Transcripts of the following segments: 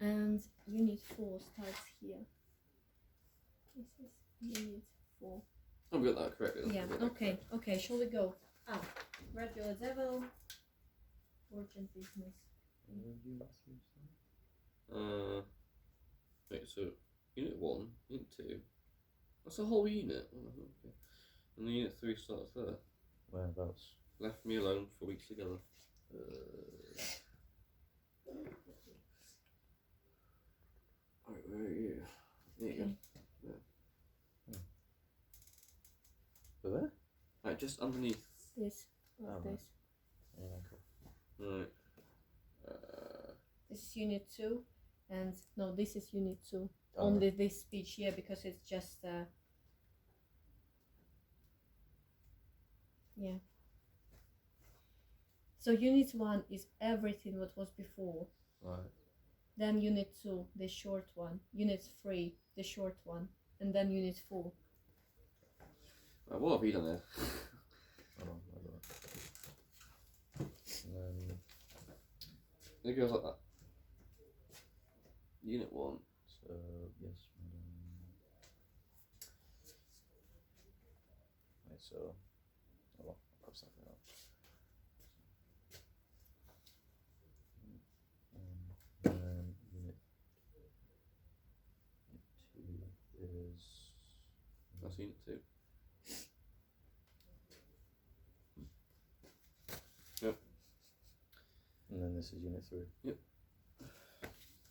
And Unit 4 starts here. This is Unit 4. I've got that correctly. Yeah, okay, shall we go? Regular Devil, Urgent Business. Wait, so Unit 1, Unit 2, that's a whole unit. Oh, okay. And then Unit 3 starts there. Whereabouts? Left me alone for weeks together. Right, where are you? There you go. Where? Right, just underneath. This, Oh, this. Yeah, cool. Right. This is Unit 2, and no, this is Unit 2. Oh. Only this speech here because it's just yeah. So Unit 1 is everything what was before. Right. Then Unit 2, the short one. Unit 3, the short one, and then Unit 4. Right, what have you done there? Hold on. And then It goes like that. Unit 1. so yes, madam. Right, so I'll put something up. And then unit 2 is That's Unit 2. Yep. and then this is unit 3. Yep.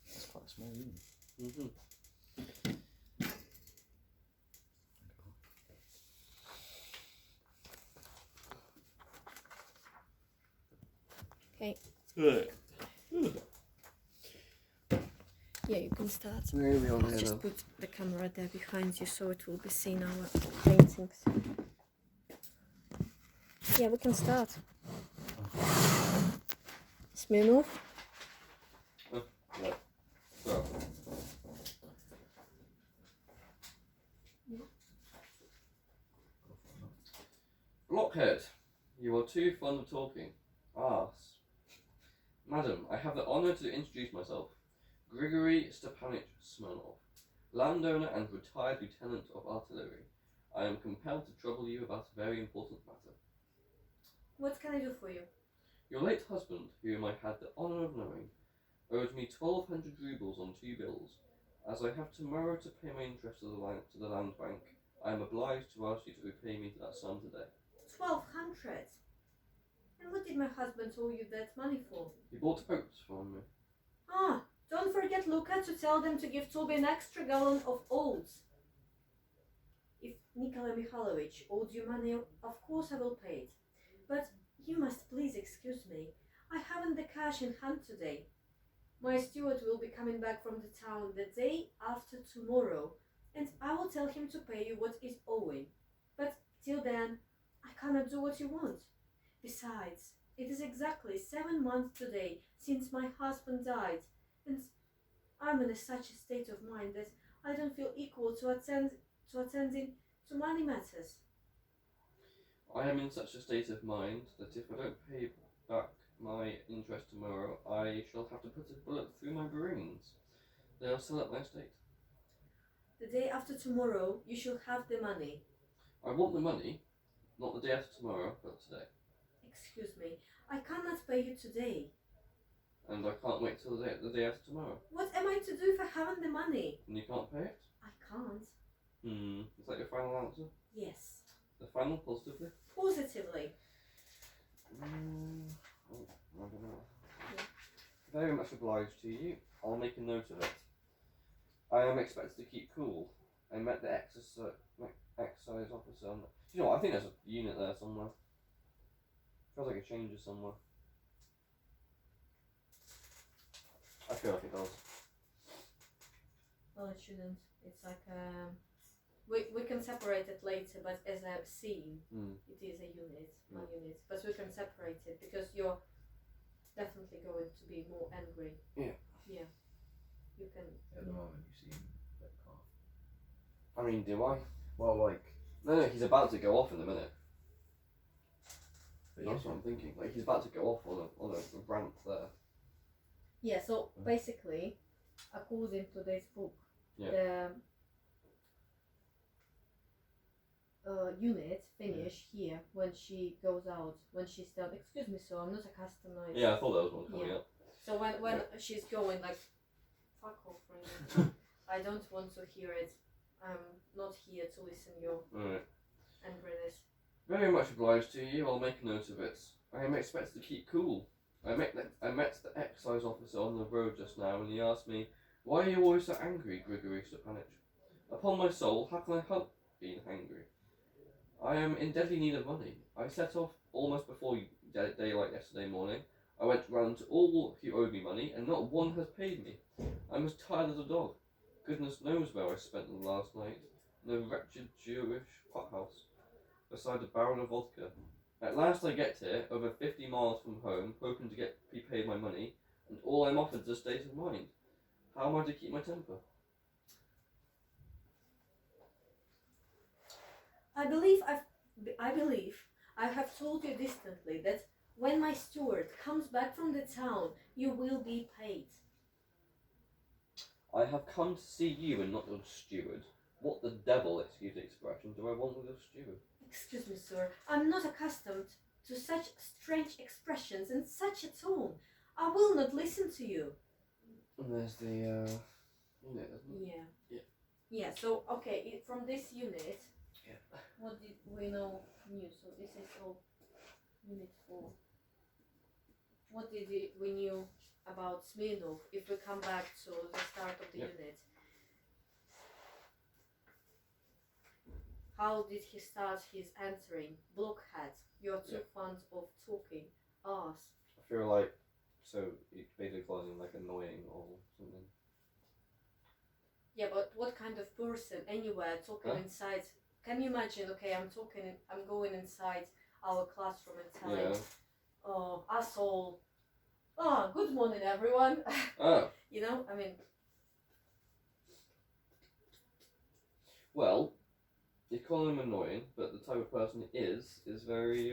That's quite a small unit. Mm-hmm. Okay. Right. Yeah, you can start. Where are we on Let's here just now? put the camera there behind you so it will be seen our paintings. Yeah, we can start. Smirnov. Right. So. Blockhead, you are too fond of talking. Arse. Madam, I have the honour to introduce myself. Grigory Stepanich Smirnov, landowner and retired lieutenant of artillery. I am compelled to trouble you about a very important matter. What can I do for you? Your late husband, whom I had the honour of knowing, owed me 1,200 rubles on 2 bills. As I have tomorrow to pay my interest to the land bank, I am obliged to ask you to repay me that sum today. 1,200. And what did my husband owe you that money for? He bought oats from me. Don't forget, Luca, to tell them to give Toby an extra gallon of oats. If Nikolai Mikhailovich owed you money, of course I will pay it. But you must please excuse me. I haven't the cash in hand today. My steward will be coming back from the town the day after tomorrow, and I will tell him to pay you what is owing. But till then, I cannot do what you want. Besides, it is exactly 7 months today since my husband died, and I'm in such a state of mind that I don't feel equal to attending to money matters. I am in such a state of mind that if I don't pay back my interest tomorrow, I shall have to put a bullet through my brains. They are still at my estate. The day after tomorrow, you shall have the money. I want the money, not the day after tomorrow, but today. Excuse me, I cannot pay you today. And I can't wait till the day after tomorrow. What am I to do if I haven't the money? And you can't pay it? I can't. Is that your final answer? Yes. The final, positively? Positively. I don't know. Yeah. Very much obliged to you. I'll make a note of it. I am expected to keep cool. I met the excise officer. You know what? I think there's a unit there somewhere. Feels like it changes somewhere. I feel like it does. Well, it shouldn't. It's like we can separate it later, but as I've seen, it is a unit, one unit. But we can separate it because you're definitely going to be more angry. Yeah. Yeah. You can. At the moment, you seem a bit calm. I mean, do I? Well, like, No, he's about to go off in a minute. but That's what I'm thinking. Like, he's about to go off on a rant there. Yeah. So basically, according to this book, Yeah. the unit finish here when she goes out, when she's done. Excuse me, so I'm not a customer. Yeah, I thought there was one coming Yeah. up. So when she's going like, fuck off, really. I don't want to hear it. I'm not here to listen your Alright. angriness. Very much obliged to you. I'll make a note of it. I am expected to keep cool. I met the excise officer on the road just now, and he asked me, "Why are you always so angry, Grigory Stepanich?" Upon my soul, how can I help being angry? I am in deadly need of money. I set off almost before daylight yesterday morning. I went round to all who owed me money, and not one has paid me. I'm as tired as a dog. Goodness knows where I spent the last night. In a wretched Jewish pothouse, beside a barrel of vodka. At last I get here, over 50 miles from home, hoping to get prepaid my money, and all I'm offered is a state of mind. How am I to keep my temper? I believe I have told you distantly that when my steward comes back from the town, you will be paid. I have come to see you and not your steward. What the devil, excuse the expression, do I want with your steward? Excuse me, sir. I'm not accustomed to such strange expressions and such a tone. I will not listen to you. And there's the unit, isn't it? Yeah. Yeah. Yeah. So okay, from this unit, Yeah. what did we know new? So this is all unit 4. What did we knew about Smirnov? If we come back to the start of the Yep. unit, how did he start his answering? Blockhead, you're too fond of talking. Arse. I feel like, so he basically calls him like annoying or something. Yeah, but what kind of person anywhere talking Huh? inside? Can you imagine? Okay, I'm going inside our classroom and telling, Yeah. oh, asshole. Oh, good morning, everyone. Oh, You know, I mean, well, you call him annoying, but the type of person he is very,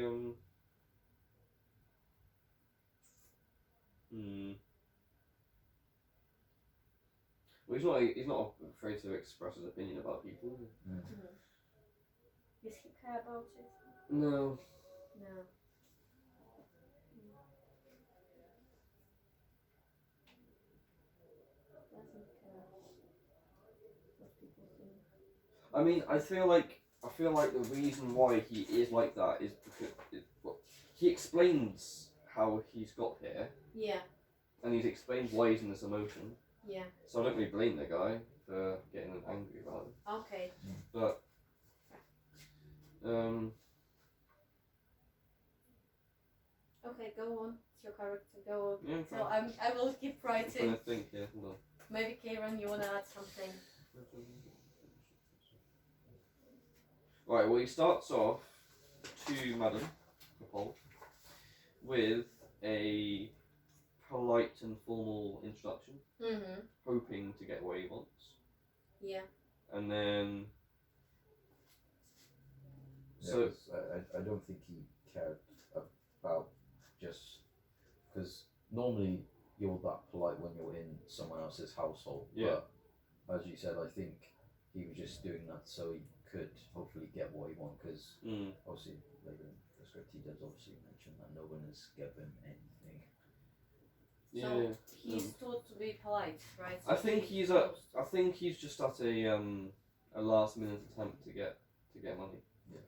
Well, he's not afraid to express his opinion about people. does he care about it? No. No. Doesn't care what people think. I mean, I feel like the reason why he is like that is because he explains how he's got here, Yeah, and he's explained why he's in this emotion. yeah. So I don't really blame the guy for getting angry about it. Okay. But Okay, go on. It's your character. Go on. yeah, So I will keep I'm trying writing. to think here. Hold on. Maybe Kieran, you wanna add something? Right, well, he starts off to Madame Nicole with a polite and formal introduction, Mm-hmm. hoping to get what he wants, Yeah. and then Yeah, so 'cause I don't think he cared about just because normally you're that polite when you're in someone else's household. Yeah. But as you said, I think he was just doing that so he could hopefully get what he wanted. Because obviously later in the script he does obviously mention that no one has given him anything. yeah. So he's taught to be polite, right? I So think he he's knows. I think he's just at a last minute attempt to get money. Yeah.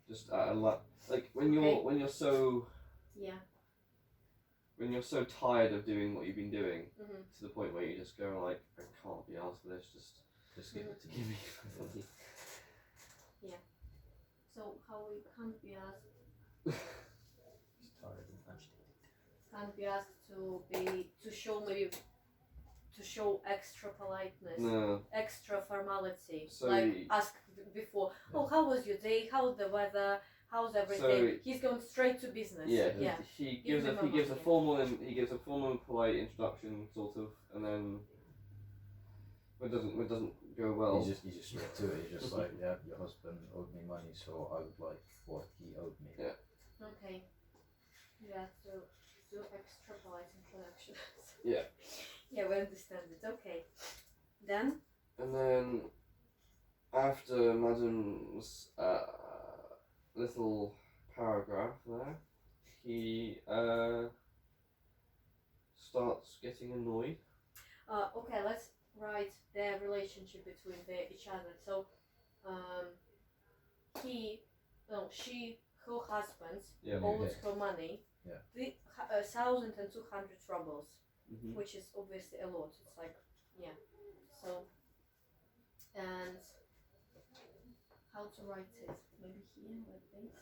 Just at a like when Okay. you're so Yeah. when you're so tired of doing what you've been doing Mm-hmm. to the point where you just go like, I can't be asked for this. Just Just give it to give me. me money. So how we can't be asked He's tired and agitated. can't be asked to show extra politeness, No. extra formality. So like he- ask before, oh, how was your day? How's the weather? How's everything? He's going straight to business. Yeah, Yeah. he Give gives him he gives a money. formal and polite introduction sort of, and then it doesn't go well. He's just straight to it. He's just like, yeah, your husband owed me money, so I would like what he owed me. Yeah. Okay. Yeah. So do extra polite introductions. Yeah. Yeah, we understand it. Okay. Then. And then, after Madam's little paragraph there, he starts getting annoyed. Okay, let's write the relationship between each other. So, she, her husband, Yeah. owes her money. Yeah. 1,200 rubles, Mm-hmm. which is obviously a lot. It's like, yeah. So, and how to write it? Maybe here, like this.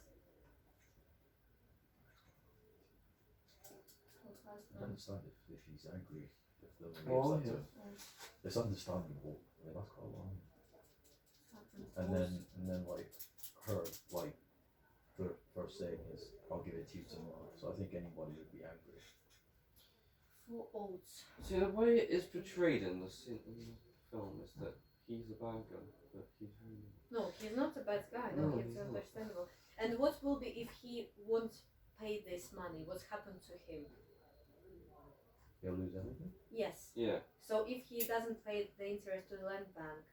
Her I husband. don't understand if he's angry. If the Oh, leaves that yeah. to- It's understandable. I mean, that's quite a long. And Husband then like her like first saying is, "I'll give it to you tomorrow." So I think anybody would be angry. for oats. See, the way it is portrayed in the film is that he's a bad guy, but he's really. No, he's not a bad guy. No, No, he's he's not. understandable. And what will be if he won't pay this money? What's happened to him? He'll lose everything. Yes. Yeah. So if he doesn't pay the interest to the land bank,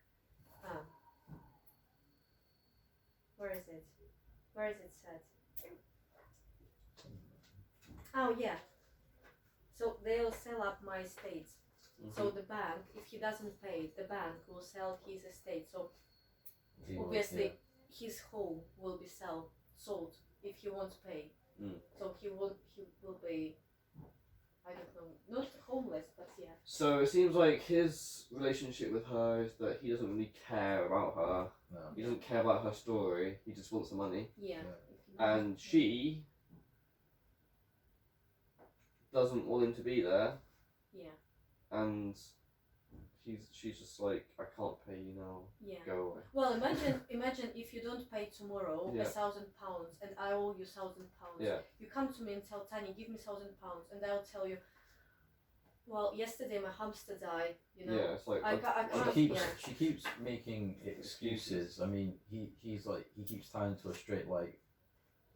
where is it? Where is it said? Oh yeah. So they'll sell up my estate. Mm-hmm. So the bank, if he doesn't pay, the bank will sell his estate. So He will, obviously yeah. his home will be sold if he won't pay. So he will be, I don't know, not homeless, but yeah. So it seems like his relationship with her is that he doesn't really care about her. No. He doesn't care about her story. He just wants the money. Yeah. Yeah. If he doesn't And pay. she doesn't want him to be there. Yeah. And she's just like, I can't pay you now. Yeah. Go away. Well, imagine if you don't pay tomorrow Yeah. £1,000 and I owe you £1,000. Yeah. You come to me and tell Tanya, give me £1,000, and I'll tell you, well, yesterday my hamster died. You know. Yeah, it's like I can't. She keeps Yeah. she keeps making excuses. I mean, he keeps tying to a straight like,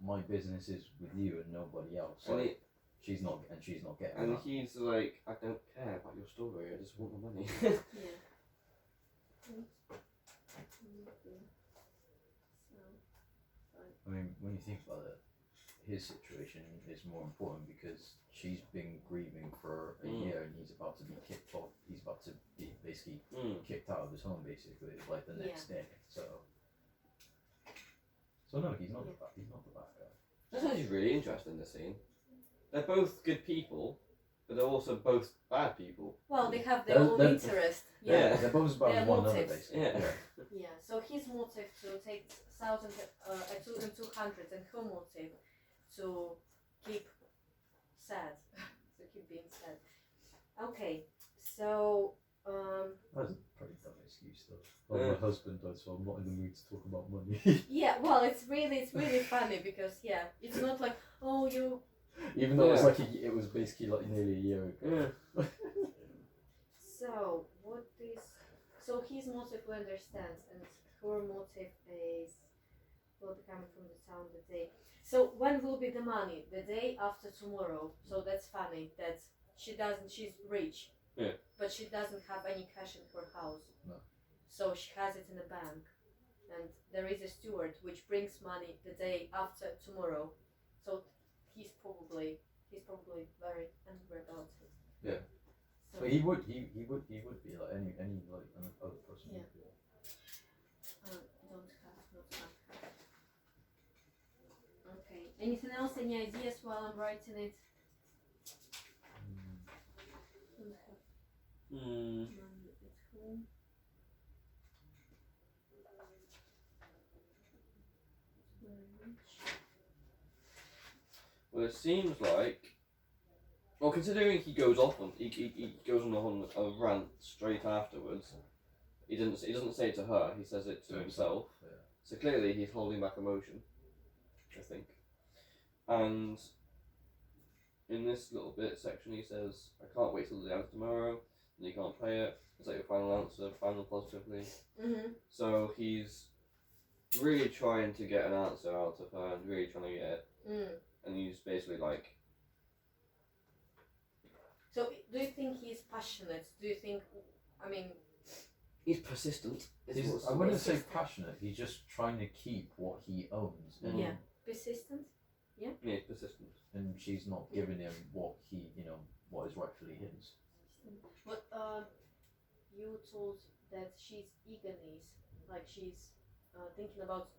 my business is with you and nobody else. and, Like, she's not getting and that. he's like, I don't care about your story. I just want the money. Yeah. I mean, when you think about it, his situation is more important because she's been grieving for a year and he's about to be kicked off. He's about to be basically kicked out of his home, basically, like the next day. So no, he's not he's not the bad guy. That's actually really interesting, this scene. They're both good people, but they're also both bad people. Well, they have their own interest. Yeah. Yeah. They're both about Their one another, motives. basically. Yeah. Yeah. So his motive to take 1,200 and her motive to keep sad, to keep being sad. Okay. So That's a pretty dumb excuse, though. Yeah. My husband died, so I'm not in the mood to talk about money. yeah. Well, it's really funny because yeah, it's not like oh you. Even though Yeah. it was basically like nearly a year ago. Yeah. So what is so his motive we understand and her motive is will be coming from the town the day. So when will be the money? The day after tomorrow. So that's funny that she's rich. Yeah. But she doesn't have any cash in her house. No. So she has it in a bank. And there is a steward which brings money the day after tomorrow. So he's probably very angry about it. Yeah. So But he would be like any like other person. Yeah. Would be. Don't have. Okay. Anything else? Any ideas while I'm writing it? Don't have money at home. Very rich. Well, it seems like. Well, considering he goes off on he goes on a rant straight afterwards. He doesn't say it to her. He says it to himself. Yeah. So clearly he's holding back emotion. I think. And in this little bit section, he says, "I can't wait till the day after tomorrow." And you can't pay it. Is that your final answer? Final positively. So he's really trying to get an answer out of her and really trying to get it. And he's basically like, So do you think he's passionate passionate? Do you think? I mean, He's persistent. I wouldn't say passionate. He's just trying to keep what he owns, and Yeah. persistent. Yeah, he's persistent. and she's not giving him what he, what is rightfully his. But you told that she's eagerness, like she's thinking about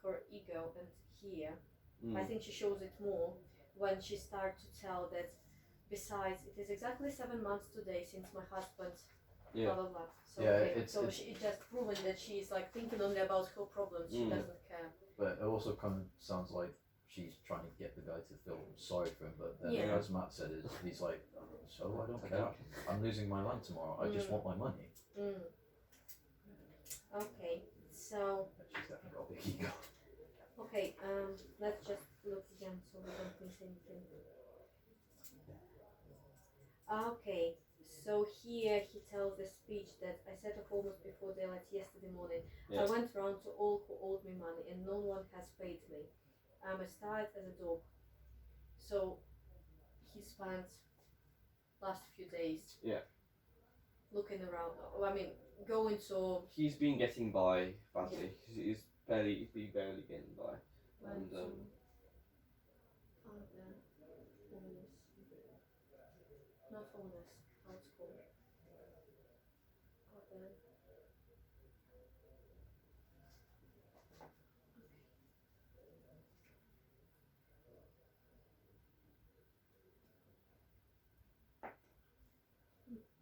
her ego, and here I think she shows it more when she starts to tell that. Besides, it is exactly 7 months today since my husband. Yeah. Blah blah blah. So Yeah, okay, it's- so it's- she just proven that she's like thinking only about her problems. She doesn't care. But it also kind of sounds like she's trying to get the guy to feel sorry for him. But then, Yeah. as Matt said, he's like, so I don't I care. don't. I'm losing my land tomorrow. I just want my money. Mm. Okay, so She's definitely got a big ego. okay, let's just look again so we don't miss anything. Okay, so here he tells the speech that I set off almost before daylight yesterday morning. Yeah. I went round to all who owed me money, and no one has paid me. I'm as tired as a dog. So he spent last few days. Yeah. Looking around. I mean, going to. He's been getting by badly. He's been barely getting by. Went And, to other owners. Not owners. How it's called. Other.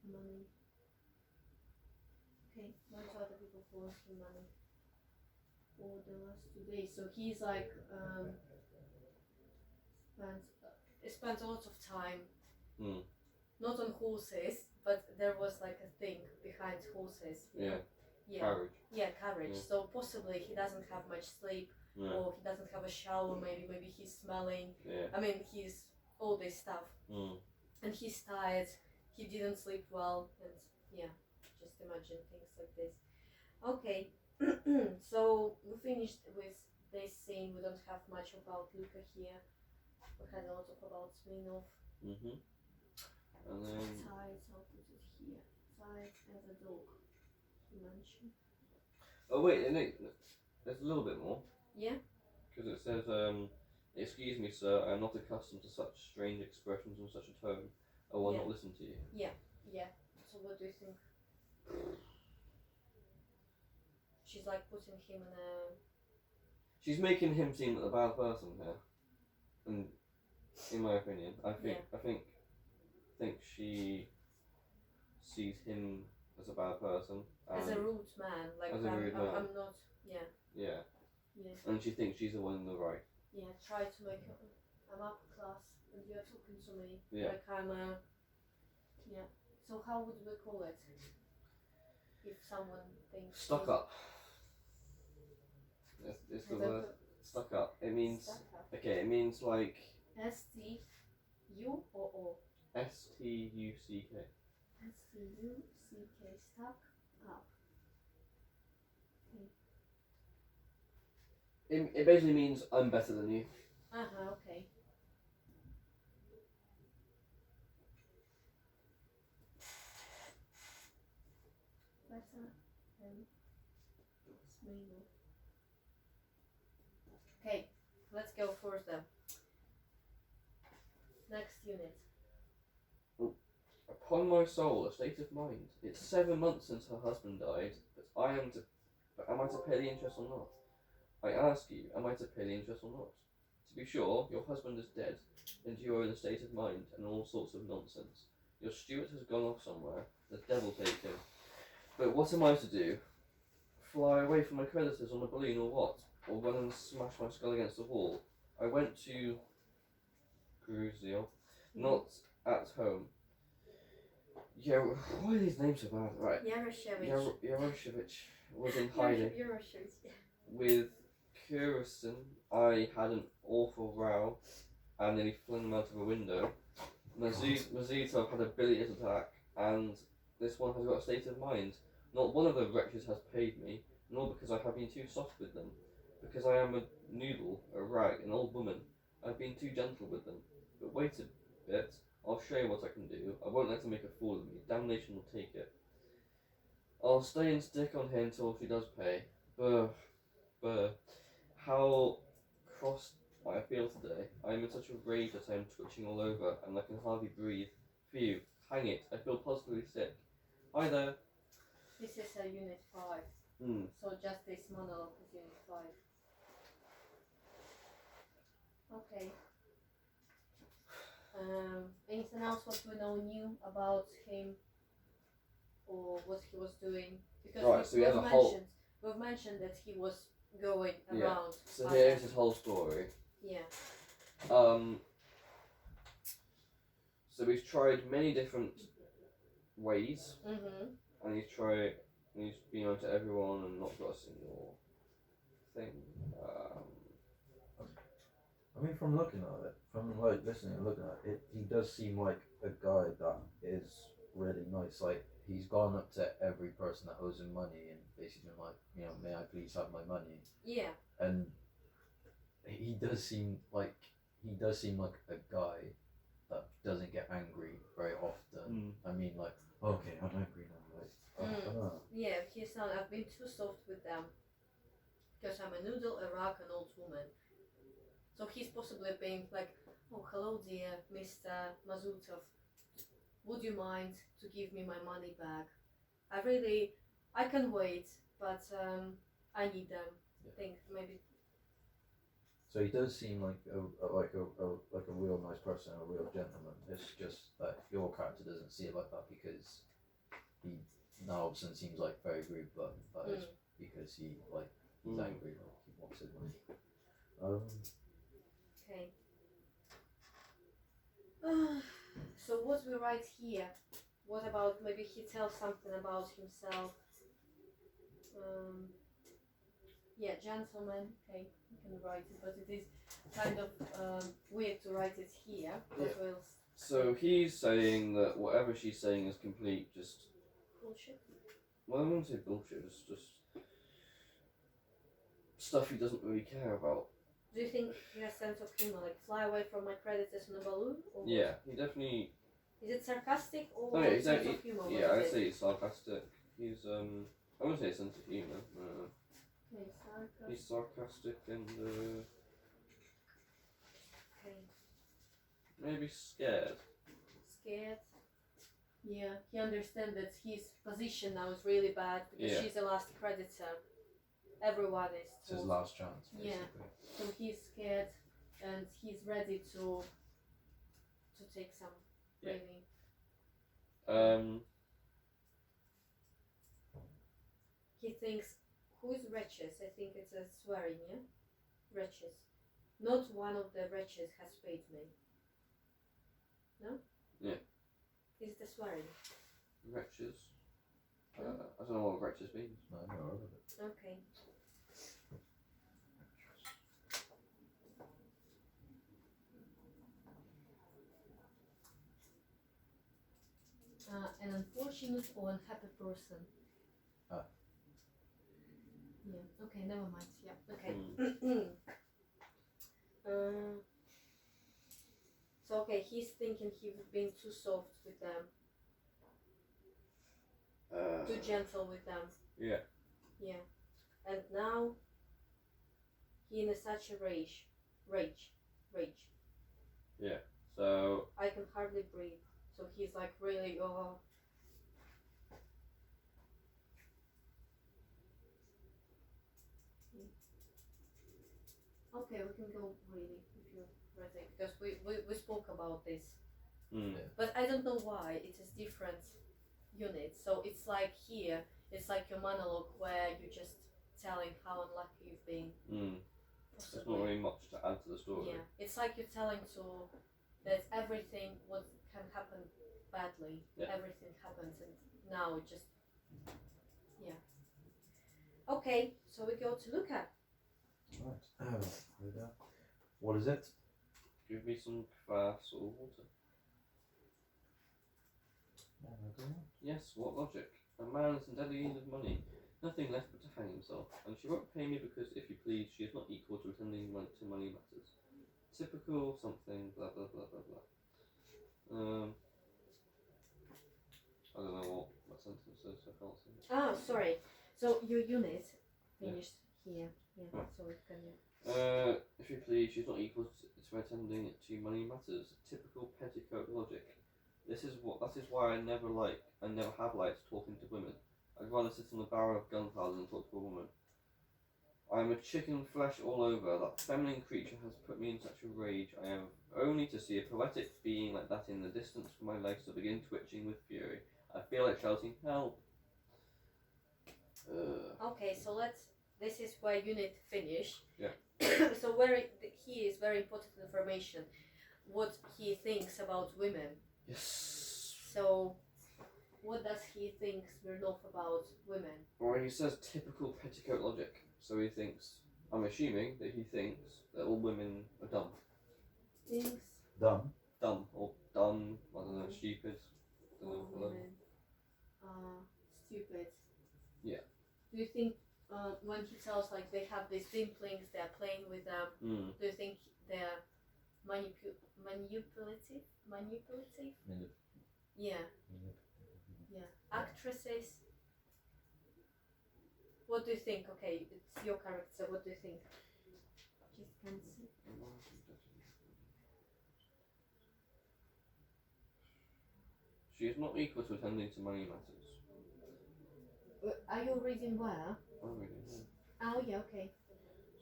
Money. Okay, went to other people for him money for the last 2 days. So he's like spent a lot of time not on horses, but there was like a thing behind horses. you know? Yeah. Courage. Yeah, courage. Yeah. So possibly he doesn't have much sleep, Yeah. or he doesn't have a shower. Maybe he's smelling. Yeah. I mean, he's all this stuff, and he's tired. He didn't sleep well, and yeah, just imagine things like this. Okay, so we finished with this scene. We don't have much about Luca here. We had a lot of about Smirnov. And then Tired, I'll put it here. Tired as a dog. He mentioned. oh wait, and there's a little bit more Yeah. because it says excuse me, sir, I am not accustomed to such strange expressions in such a tone. I will Yeah. not listen to you. Yeah. So what do you think? She's like putting him in a. She's making him seem like a bad person here, and in my opinion, I think she sees him as a bad person. As a rude man, like as a rude man. I'm not. Yeah. Yeah, Yeah. and she thinks she's the one in the right. Yeah. Try to make. I'm upper class, and you're talking to me Yeah. like I'm a. Yeah. So how would we call it? If someone thinks. Stuck he's- up. It's the I don't word. know. Stuck up. It means Stuck up. okay. It means like STU or O? STUCK. STUCK. Stuck up. It basically means I'm better than you. Okay. Better than Smirnov. Okay, let's go further. Next unit. Upon my soul, a state of mind. It's 7 months since her husband died, but am I to pay the interest or not? I ask you, am I to pay the interest or not? To be sure, your husband is dead, and you are in a state of mind and all sorts of nonsense. Your steward has gone off somewhere. The devil take him. But what am I to do? Fly away from my creditors on a balloon or what? Or run and smash my skull against the wall? I went to Gruzio, not at home. Yeah, why are these names so bad? Right. Yaroshevich. Yaroshevich was in hiding. Yaroshevich. With Kurison, I had an awful row and nearly flung him out of a window. Mazitov had a bilious attack, and this one has got a state of mind. Not one of the wretches has paid me, nor because I have been too soft with them. Because I am a noodle, a rag, an old woman, I've been too gentle with them. But wait a bit, I'll show you what I can do. I won't let her make a fool of me. Damnation will take it. I'll stay and stick on her until she does pay. Brr. How cross I feel today. I am in such a rage that I am twitching all over and I can hardly breathe. Phew, hang it, I feel positively sick. Hi there. This is a unit 5. So just this monologue is unit 5. Okay. Anything else what we know new about him or what he was doing? Because Right, so he has a whole- we've mentioned that he was going Yeah. around. So here's his whole story. Yeah. So he's tried many different ways, Mm-hmm. and he's been on to everyone and not got a single thing. I mean, from looking at it, from like listening and looking at it, he does seem like a guy that is really nice. Like he's gone up to every person that owes him money and basically been like, you know, may I please have my money? Yeah. And he does seem like a guy that doesn't get angry very often. I mean, like, okay, I'm angry now. Like, I don't know. Yeah, he's not. I've been too soft with them because I'm a noodle, a rock, an old woman. So he's possibly being like, oh, hello, dear Mr. Mazutov. Would you mind to give me my money back? I can wait, but I need them. Yeah. Think maybe. So he does seem like a real nice person, a real gentleman. It's just that your character doesn't see it like that because he now all of a sudden seems like very rude, but it's because he's angry, like he wants his money. Okay. So what we write here? What about maybe he tells something about himself? Yeah, gentleman. Okay, you can write it, but it is kind of weird to write it here. But Yeah. we'll So he's saying that whatever she's saying is complete, just bullshit. well, I wouldn't say bullshit. It's just stuff he doesn't really care about. Do you think he has sense of humor, like fly away from my creditors on a balloon? Or what? Yeah, he definitely. Is it sarcastic or Oh yeah, he's sense of humor? yeah, What I'd is say it? he's sarcastic. He's I wouldn't say a sense of humour. Okay, sarcastic. He's sarcastic and Okay. maybe scared. Scared. Yeah, he understands that his position now is really bad because Yeah. she's the last creditor. Everyone is It's his told. last chance, Yeah. basically. So he's scared and he's ready to take some Yeah. really. He thinks, who is wretches? I think it's a swearing, yeah? Wretches. Not one of the wretches has paid me. No? Yeah. Is the swearing. Wretches. I don't know what wretches means. No, I've never heard of it. Okay. An unfortunate or unhappy person. Ah. Yeah, okay, never mind. Yeah, okay. So, okay, he's thinking he's been too soft with them, too gentle with them. Yeah. Yeah. And now, he in such a rage. Yeah. So I can hardly breathe. So he's like really, oh. Okay, we can go really if you're ready because we spoke about this, but I don't know why it is different units. So it's like here, it's like your monologue where you're just telling how unlucky you've been. There's not really much to add to the story. Yeah, it's like you're telling that everything what can happen badly, Yeah. everything happens, and now it just Okay, so we go to Luca. Right. There we go. What is it? Give me some kvass or water. Yes, what logic? A man is in deadly need of money. Nothing left but to hang himself. And she won't pay me because, if you please, she is not equal to attending to money matters. Typical something, blah blah blah blah blah. I don't know what sentence is, so I can't see it. Oh, sorry. So your unit finished here. Yeah. Right. So it can. If you please, she's not equal to attending to money matters. Typical petticoat logic. That is why I never have liked talking to women. I'd rather sit on a barrel of gunpowder than talk to a woman. I am a chicken flesh all over. That feminine creature has put me in such a rage. I have only to see a poetic being like that in the distance for my legs to begin twitching with fury. I feel like shouting, help. Okay, so this is where unit finish. Yeah. So he is very important information. What he thinks about women. Yes. So, what does he think Smirnov about women? Well, he says typical petticoat logic. So he thinks, I'm assuming that he thinks that all women are dumb. Thinks Dumb. Dumb or dumb, I don't know, stupid. Don't all know. women are stupid. Yeah. Do you think when he tells like they have these dimplings, they're playing with them? Do you think they're manipulative? Yeah. Yeah. Actresses. What do you think? Okay, it's your character. What do you think? Just can't see. She is not equal to attending to money matters. Are you reading where? I'm reading here. Oh yeah, okay.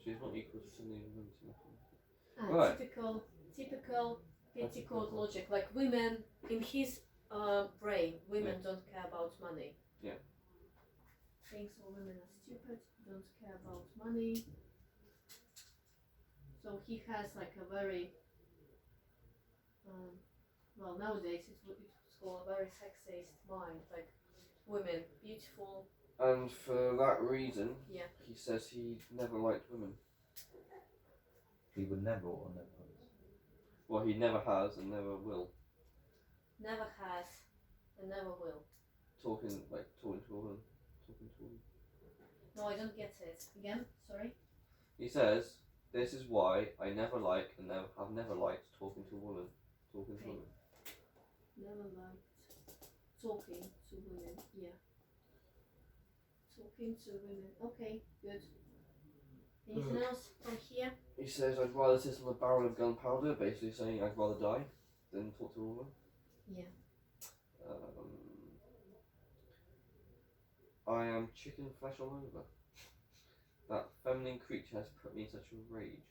She is not equal to attending to money matters. Right. Typical petticoat logic. Like women, in his brain, women don't care about money. Yeah. Thinks all women are stupid, don't care about money. So he has like a very, well nowadays it's called a very sexist mind. Like women, beautiful. And for that reason, Yeah. he says he never liked women. He would never or never. Well, he never has and never will. Never has and never will. Talking to a woman. No, I don't get it. Again, sorry. He says, this is why I never like and have never liked talking to a woman. Talking to Okay. women. Never liked talking to women. Yeah. Talking to women. Okay, good. Anything else from here? He says, I'd rather sit on a barrel of gunpowder, basically saying I'd rather die than talk to a woman. Yeah. I am chicken flesh all over. That feminine creature has put me in such a rage.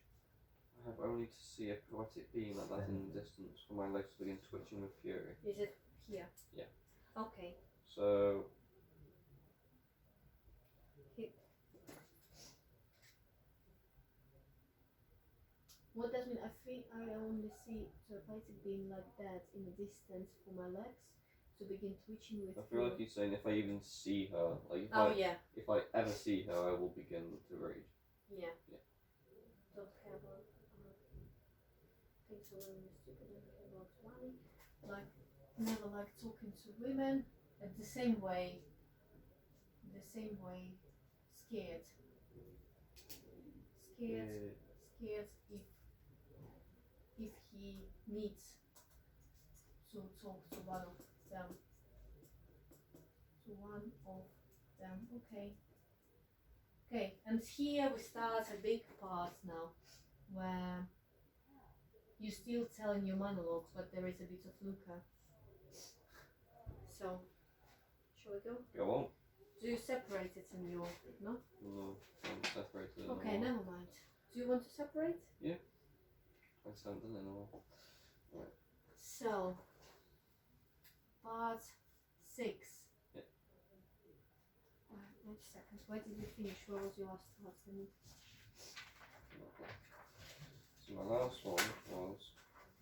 I have only to see a poetic being like that in the distance for my legs to begin twitching with fury. Is it here? Yeah. Okay. So, What does mean? I only see the poetic being like that in the distance for my legs to begin twitching with. I feel like he's saying if I even see her, like yeah. if I ever see her, I will begin to rage. Yeah. Yeah. Don't care about things for women are stupid, don't care about money. Like never like talking to women. At the same way scared. Scared if he needs to talk to one of them. Okay, and here we start a big part now where you're still telling your monologues, but there is a bit of Luca. So, shall we go? Go on. Do you separate it in your, no? No, I'm separated. Okay, never mind. Do you want to separate? I just haven't done it in a while. So, part 6. Yeah. Wait a second, where did you finish? Where was your last part? So my last one was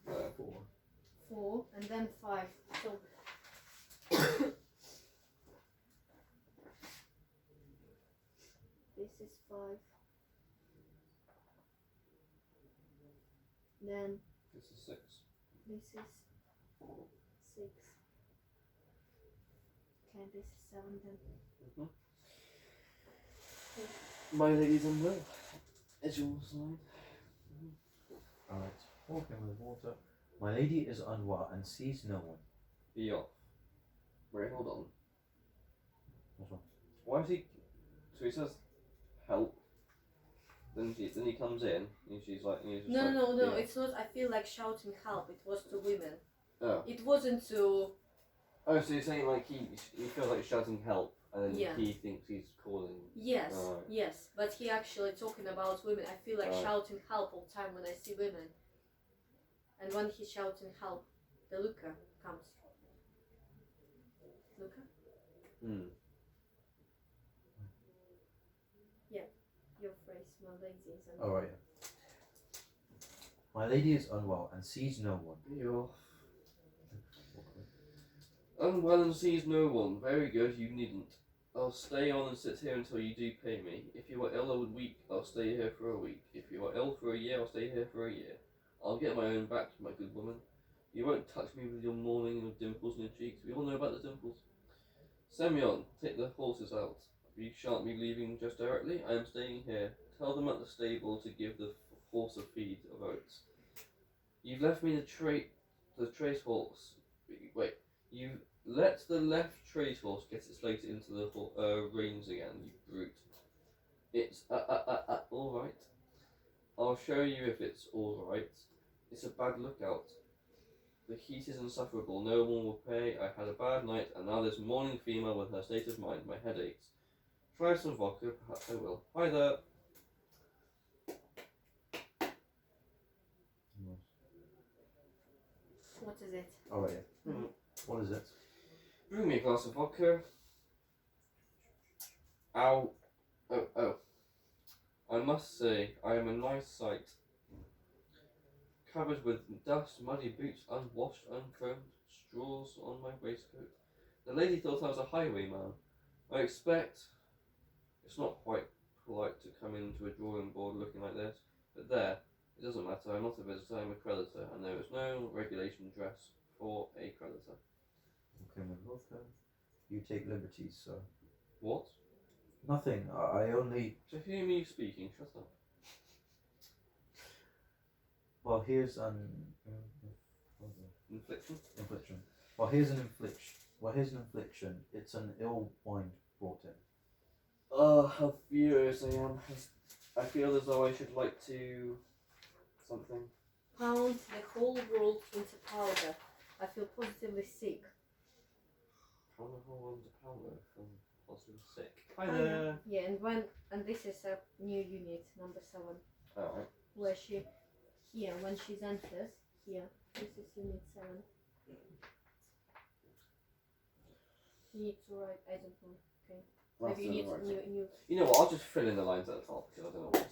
there. 4 and then 5. So, this is 5. Then This is 6. this is 6. Okay, this is 7 then. My ladies and will. Is your slide? Alright, walking with water. My lady is unwell and sees no one. Be off. Wait, hold on. What's wrong? Why is he? So he says, help. Then he comes in and she's like, and he's just No, like, no, no. "Yeah." It's not. I feel like shouting help. It was to women. Oh. It wasn't to. Oh, so you're saying like he feels like he's shouting help, and then Yeah. he thinks he's calling. Yes, Right. yes. But he actually talking about women. I feel like Right. shouting help all the time when I see women. And when he's shouting help, the Luca comes. Luca? Hmm. Your phrase, my lady is Oh, right. Yeah. My lady is unwell and sees no one. Be off. Unwell and sees no one. Very good, you needn't. I'll stay on and sit here until you do pay me. If you are ill a week, I'll stay here for a week. If you are ill for a year, I'll stay here for a year. I'll get my own back, my good woman. You won't touch me with your mourning and your dimples in your cheeks. We all know about the dimples. Semyon, take the horses out. You shan't be leaving just directly. I am staying here. Tell them at the stable to give the horse a feed of oats. You've left me the trace horse. Wait, you let the left trace horse get its legs into the reins again, you brute. It's all right. I'll show you if it's all right. It's a bad lookout. The heat is insufferable. No one will pay. I had a bad night, and now this morning female with her state of mind. My head aches. Try some vodka. Perhaps I will. Hi there. What is it? Oh, right. Yeah. Hmm. What is it? Bring me a glass of vodka. Ow. Oh. I must say, I am a nice sight. Covered with dust, muddy boots, unwashed, uncombed, straws on my waistcoat. The lady thought I was a highwayman. I expect it's not quite polite to come into a drawing board looking like this, but there, it doesn't matter. I'm not a visitor, I'm a creditor, and there is no regulation dress for a creditor. Okay, my vodka. You take liberties, sir. What? Nothing. I only. To hear me speaking, shut up. Well, here's an Infliction? infliction. Well, here's an infliction. It's an ill wine brought in. Oh, how furious I am. I feel as though I should like to... something. Pound the whole world into powder. I feel positively sick. Pound the whole world into powder from possibly sick. Hi I there. know. Yeah, and this is a new unit, number 7, Alright. where she, here, when she enters, here, this is unit 7. You need to write, I don't know, okay. Maybe you need new. You know what, I'll just fill in the lines at the top because I don't know what to